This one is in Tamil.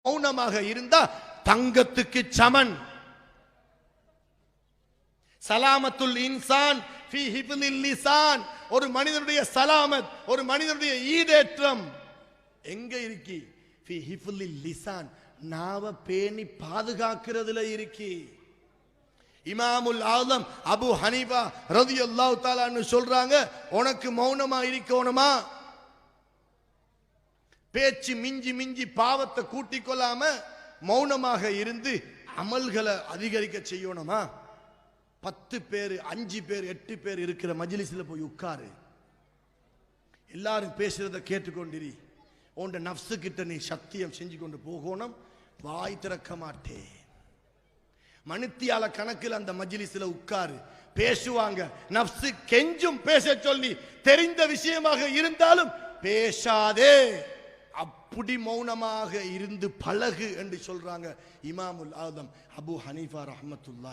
மௌனமாக இருந்தா தங்கத்துக்கு சமன். சலாமத்துல் இன்சான் ஃபீ ஹிஃப்லில் லிசான். ஒரு மனிதனுடைய சலாமத், ஒரு மனிதனுடைய ஈடேற்றம் எங்க இருக்கு? ஃபீ ஹிஃப்லில் லிசான், நாவ பேணி பாதுகாக்கிறதுல இருக்கு. இமாமுல் ஆலம் அபு ஹனீஃபா ரலியல்லாஹு தஆலா அன்ஹு சொல்றாங்க, உனக்கு மௌனமா இருக்கணுமா? பேச்சு மிஞ்சி மிஞ்சி பாவத்தை கூட்டிக் கொள்ளாம மௌனமாக இருந்து அமல்களை அதிகரிக்க செய்யணுமா? 10 பேர் 5 பேர் 8 பேர் இருக்கிற மஜ்லிஸ்ல போய் உட்காரு, எல்லாரும் பேசுறத கேட்டுக்கொண்டிரி. உன்ட நஃப்ஸு கிட்ட நீ சத்தியம் செஞ்சு கொண்டு போகணும், வாய் திறக்க மாட்டேன். மணித்தியால கணக்கில் அந்த மஜ்லிஸ்ல உட்காரு, பேசுவாங்க. நஃப்ஸு கெஞ்சும் பேச சொல்லி, தெரிந்த விஷயமாக இருந்தாலும் பேசாதே, அப்படி மௌனமாக இருந்து பழகு என்று சொல்றாங்க இமாமுல் ஆலம் அபு ஹனீஃபா ரஹ்மத்துல்லாஹி.